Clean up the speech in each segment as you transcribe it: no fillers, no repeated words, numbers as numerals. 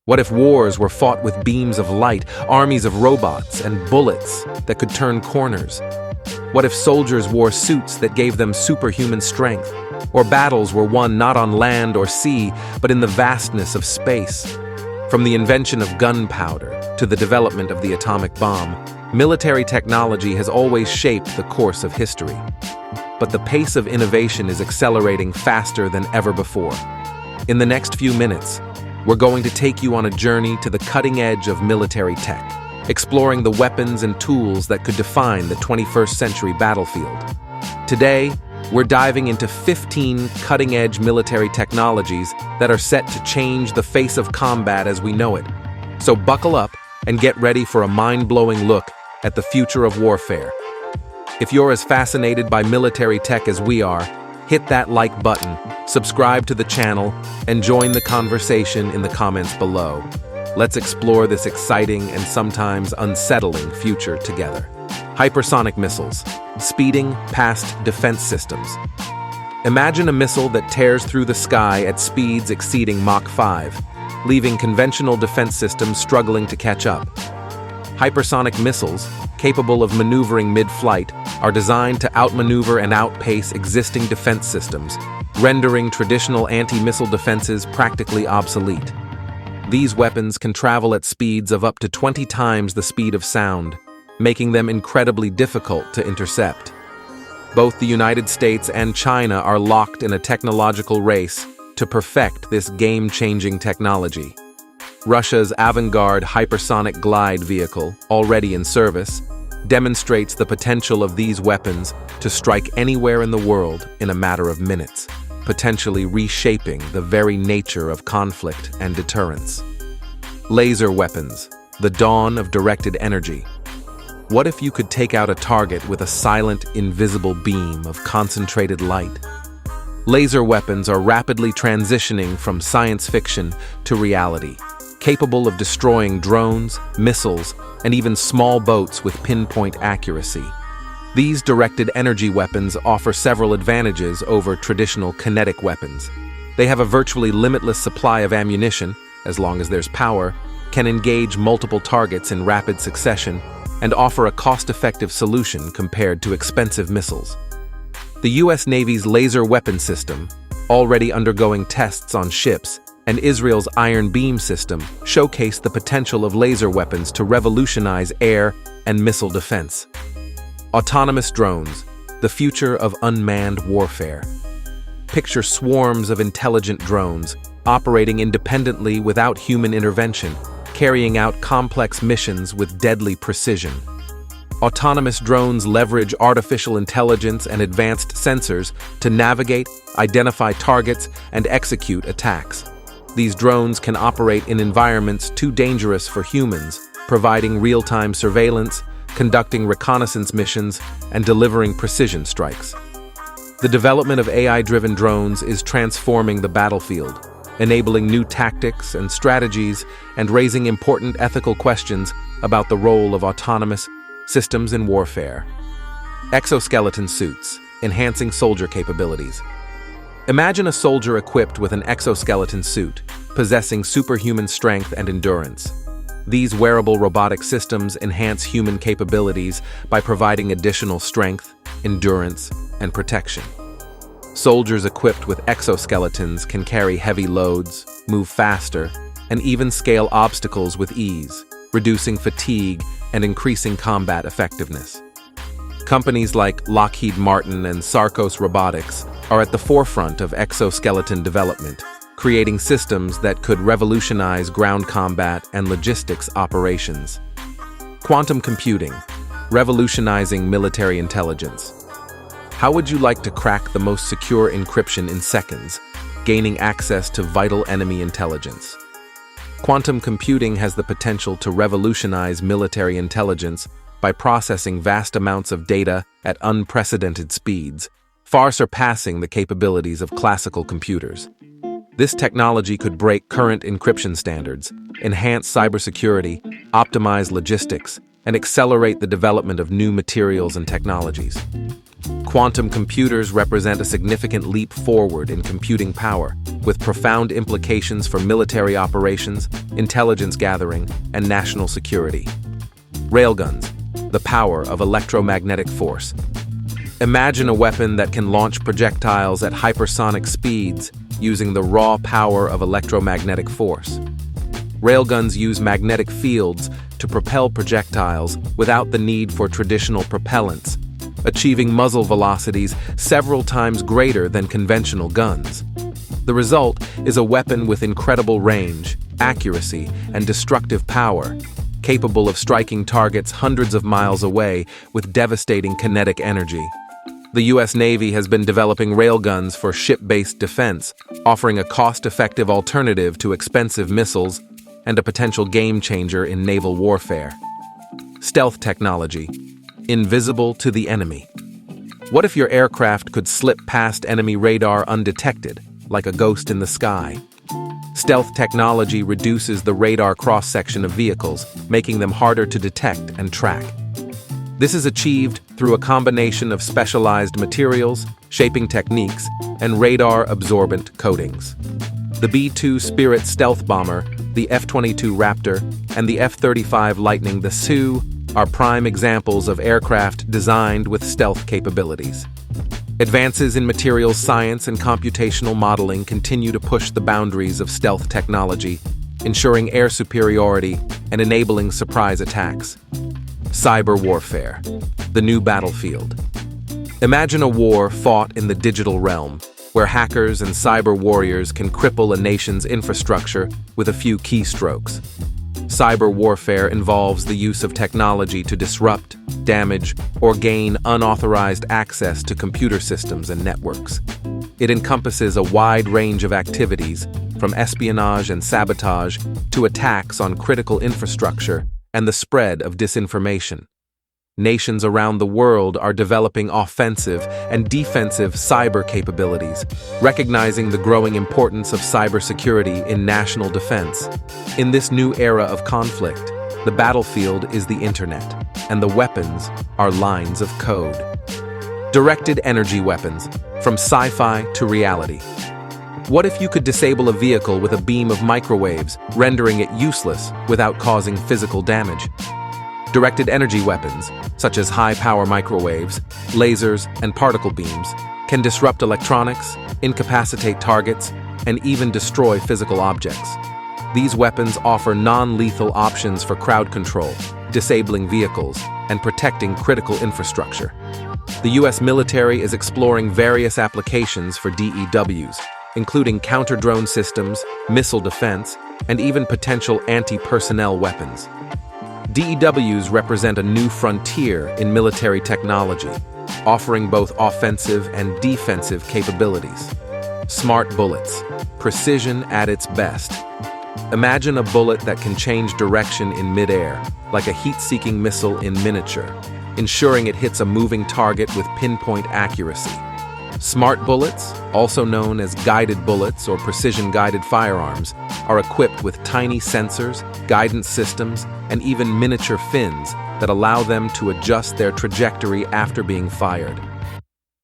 What if wars were fought with beams of light, armies of robots, and bullets that could turn corners? What if soldiers wore suits that gave them superhuman strength? Or battles were won not on land or sea, but in the vastness of space? From the invention of gunpowder to the development of the atomic bomb, military technology has always shaped the course of history. But the pace of innovation is accelerating faster than ever before. In the next few minutes, we're going to take you on a journey to the cutting edge of military tech, exploring the weapons and tools that could define the 21st century battlefield. Today, we're diving into 15 cutting-edge military technologies that are set to change the face of combat as we know it. So buckle up and get ready for a mind-blowing look at the future of warfare. If you're as fascinated by military tech as we are, hit that like button, subscribe to the channel, and join the conversation in the comments below. Let's explore this exciting and sometimes unsettling future together. Hypersonic missiles, speeding past defense systems. Imagine a missile that tears through the sky at speeds exceeding Mach 5, leaving conventional defense systems struggling to catch up. Hypersonic missiles, capable of maneuvering mid-flight, are designed to outmaneuver and outpace existing defense systems, rendering traditional anti-missile defenses practically obsolete. These weapons can travel at speeds of up to 20 times the speed of sound, making them incredibly difficult to intercept. Both the United States and China are locked in a technological race to perfect this game-changing technology. Russia's avant-garde hypersonic glide vehicle, already in service, demonstrates the potential of these weapons to strike anywhere in the world in a matter of minutes, potentially reshaping the very nature of conflict and deterrence. Laser weapons, the dawn of directed energy. What if you could take out a target with a silent, invisible beam of concentrated light? Laser weapons are rapidly transitioning from science fiction to reality, capable of destroying drones, missiles, and even small boats with pinpoint accuracy. These directed energy weapons offer several advantages over traditional kinetic weapons. They have a virtually limitless supply of ammunition, as long as there's power, can engage multiple targets in rapid succession, and offer a cost-effective solution compared to expensive missiles. The U.S. Navy's laser weapon system, already undergoing tests on ships, and Israel's Iron Beam system showcase the potential of laser weapons to revolutionize air and missile defense. Autonomous drones, the future of unmanned warfare. Picture swarms of intelligent drones operating independently without human intervention, carrying out complex missions with deadly precision. Autonomous drones leverage artificial intelligence and advanced sensors to navigate, identify targets, and execute attacks. These drones can operate in environments too dangerous for humans, providing real-time surveillance, conducting reconnaissance missions, and delivering precision strikes. The development of AI-driven drones is transforming the battlefield, enabling new tactics and strategies and raising important ethical questions about the role of autonomous systems in warfare. Exoskeleton suits, enhancing soldier capabilities. Imagine a soldier equipped with an exoskeleton suit, possessing superhuman strength and endurance. These wearable robotic systems enhance human capabilities by providing additional strength, endurance, and protection. Soldiers equipped with exoskeletons can carry heavy loads, move faster, and even scale obstacles with ease, reducing fatigue and increasing combat effectiveness. Companies like Lockheed Martin and Sarcos Robotics are at the forefront of exoskeleton development, creating systems that could revolutionize ground combat and logistics operations. Quantum computing, revolutionizing military intelligence. How would you like to crack the most secure encryption in seconds, gaining access to vital enemy intelligence? Quantum computing has the potential to revolutionize military intelligence by processing vast amounts of data at unprecedented speeds, far surpassing the capabilities of classical computers. This technology could break current encryption standards, enhance cybersecurity, optimize logistics, and accelerate the development of new materials and technologies. Quantum computers represent a significant leap forward in computing power, with profound implications for military operations, intelligence gathering, and national security. Railguns, the power of electromagnetic force. Imagine a weapon that can launch projectiles at hypersonic speeds using the raw power of electromagnetic force. Railguns use magnetic fields to propel projectiles without the need for traditional propellants, achieving muzzle velocities several times greater than conventional guns. The result is a weapon with incredible range, accuracy, and destructive power, capable of striking targets hundreds of miles away with devastating kinetic energy. The U.S. Navy has been developing railguns for ship-based defense, offering a cost-effective alternative to expensive missiles and a potential game-changer in naval warfare. Stealth technology, invisible to the enemy. What if your aircraft could slip past enemy radar undetected, like a ghost in the sky? Stealth technology reduces the radar cross-section of vehicles, making them harder to detect and track. This is achieved through a combination of specialized materials, shaping techniques, and radar-absorbent coatings. The B-2 Spirit stealth bomber, the F-22 Raptor, and the F-35 Lightning II are prime examples of aircraft designed with stealth capabilities. Advances in materials science and computational modeling continue to push the boundaries of stealth technology, ensuring air superiority and enabling surprise attacks. Cyber warfare, the new battlefield. Imagine a war fought in the digital realm, where hackers and cyber warriors can cripple a nation's infrastructure with a few keystrokes. Cyber warfare involves the use of technology to disrupt, damage, or gain unauthorized access to computer systems and networks. It encompasses a wide range of activities, from espionage and sabotage to attacks on critical infrastructure and the spread of disinformation. Nations around the world are developing offensive and defensive cyber capabilities, recognizing the growing importance of cybersecurity in national defense. In this new era of conflict, the battlefield is the internet, and the weapons are lines of code. Directed energy weapons, from sci-fi to reality. What if you could disable a vehicle with a beam of microwaves, rendering it useless without causing physical damage? Directed energy weapons, such as high-power microwaves, lasers, and particle beams, can disrupt electronics, incapacitate targets, and even destroy physical objects. These weapons offer non-lethal options for crowd control, disabling vehicles, and protecting critical infrastructure. The U.S. military is exploring various applications for DEWs, including counter-drone systems, missile defense, and even potential anti-personnel weapons. DEWs represent a new frontier in military technology, offering both offensive and defensive capabilities. Smart bullets, precision at its best. Imagine a bullet that can change direction in midair, like a heat-seeking missile in miniature, ensuring it hits a moving target with pinpoint accuracy. Smart bullets, also known as guided bullets or precision-guided firearms, are equipped with tiny sensors, guidance systems, and even miniature fins that allow them to adjust their trajectory after being fired.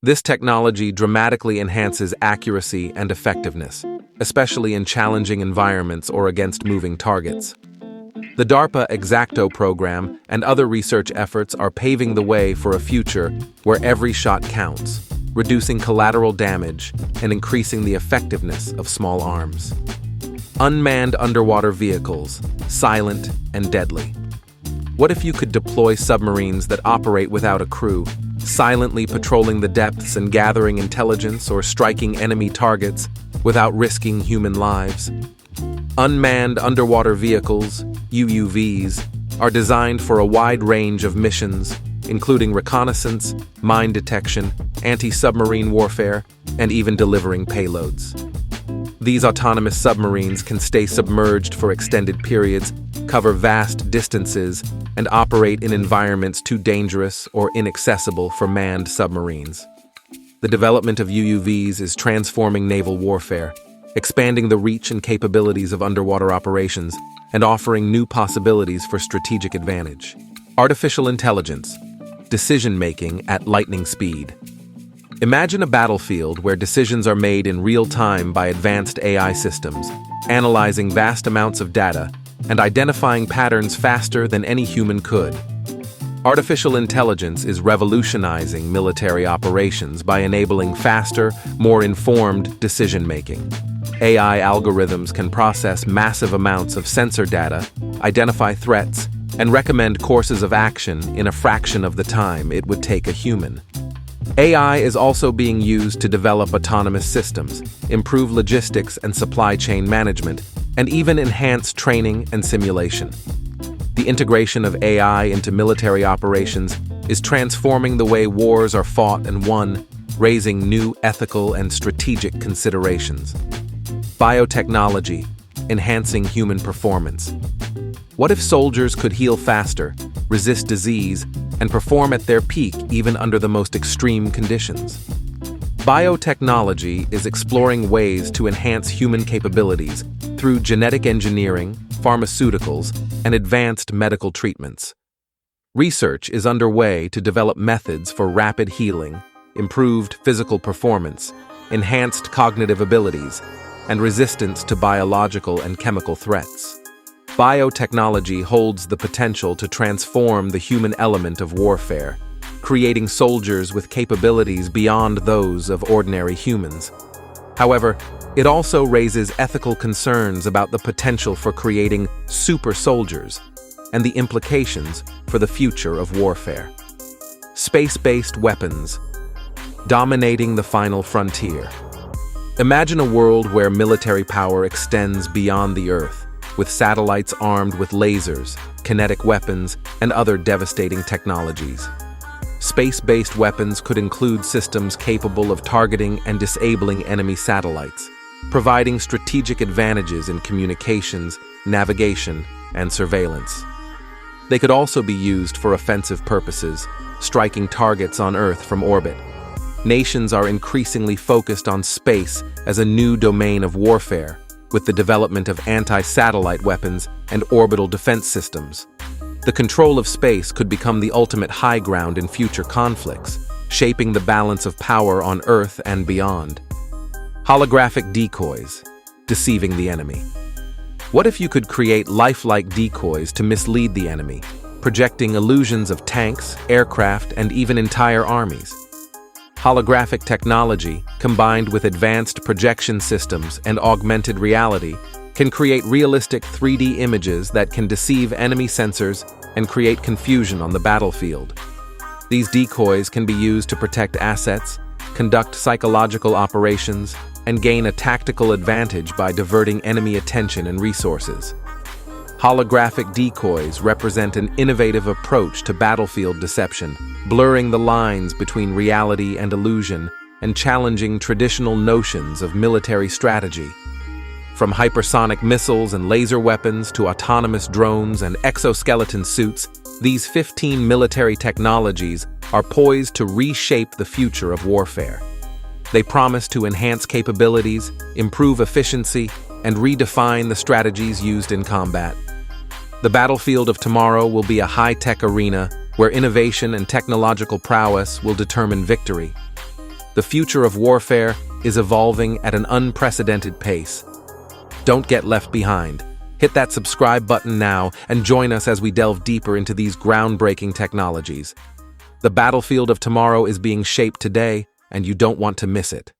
This technology dramatically enhances accuracy and effectiveness, especially in challenging environments or against moving targets. The DARPA Exacto program and other research efforts are paving the way for a future where every shot counts, reducing collateral damage and increasing the effectiveness of small arms. Unmanned underwater vehicles, silent and deadly. What if you could deploy submarines that operate without a crew, silently patrolling the depths and gathering intelligence or striking enemy targets without risking human lives? Unmanned underwater vehicles, UUVs, are designed for a wide range of missions, including reconnaissance, mine detection, anti-submarine warfare, and even delivering payloads. These autonomous submarines can stay submerged for extended periods, cover vast distances, and operate in environments too dangerous or inaccessible for manned submarines. The development of UUVs is transforming naval warfare, expanding the reach and capabilities of underwater operations, and offering new possibilities for strategic advantage. Artificial intelligence, decision-making at lightning speed. Imagine a battlefield where decisions are made in real time by advanced AI systems, analyzing vast amounts of data and identifying patterns faster than any human could. Artificial intelligence is revolutionizing military operations by enabling faster, more informed decision-making. AI algorithms can process massive amounts of sensor data, identify threats, and recommend courses of action in a fraction of the time it would take a human. AI is also being used to develop autonomous systems, improve logistics and supply chain management, and even enhance training and simulation. The integration of AI into military operations is transforming the way wars are fought and won, raising new ethical and strategic considerations. Biotechnology, enhancing human performance. What if soldiers could heal faster, resist disease, and perform at their peak even under the most extreme conditions? Biotechnology is exploring ways to enhance human capabilities through genetic engineering, pharmaceuticals, and advanced medical treatments. Research is underway to develop methods for rapid healing, improved physical performance, enhanced cognitive abilities, and resistance to biological and chemical threats. Biotechnology holds the potential to transform the human element of warfare, creating soldiers with capabilities beyond those of ordinary humans. However, it also raises ethical concerns about the potential for creating super soldiers and the implications for the future of warfare. Space-based weapons, dominating the final frontier. Imagine a world where military power extends beyond the Earth, with satellites armed with lasers, kinetic weapons, and other devastating technologies. Space-based weapons could include systems capable of targeting and disabling enemy satellites, providing strategic advantages in communications, navigation, and surveillance. They could also be used for offensive purposes, striking targets on Earth from orbit. Nations are increasingly focused on space as a new domain of warfare, with the development of anti-satellite weapons and orbital defense systems. The control of space could become the ultimate high ground in future conflicts, shaping the balance of power on Earth and beyond. Holographic decoys, deceiving the enemy. What if you could create lifelike decoys to mislead the enemy, projecting illusions of tanks, aircraft, and even entire armies? Holographic technology, combined with advanced projection systems and augmented reality, can create realistic 3D images that can deceive enemy sensors and create confusion on the battlefield. These decoys can be used to protect assets, conduct psychological operations, and gain a tactical advantage by diverting enemy attention and resources. Holographic decoys represent an innovative approach to battlefield deception, blurring the lines between reality and illusion and challenging traditional notions of military strategy. From hypersonic missiles and laser weapons to autonomous drones and exoskeleton suits, these 15 military technologies are poised to reshape the future of warfare. They promise to enhance capabilities, improve efficiency, and redefine the strategies used in combat. The battlefield of tomorrow will be a high-tech arena where innovation and technological prowess will determine victory. The future of warfare is evolving at an unprecedented pace. Don't get left behind. Hit that subscribe button now and join us as we delve deeper into these groundbreaking technologies. The battlefield of tomorrow is being shaped today, and you don't want to miss it.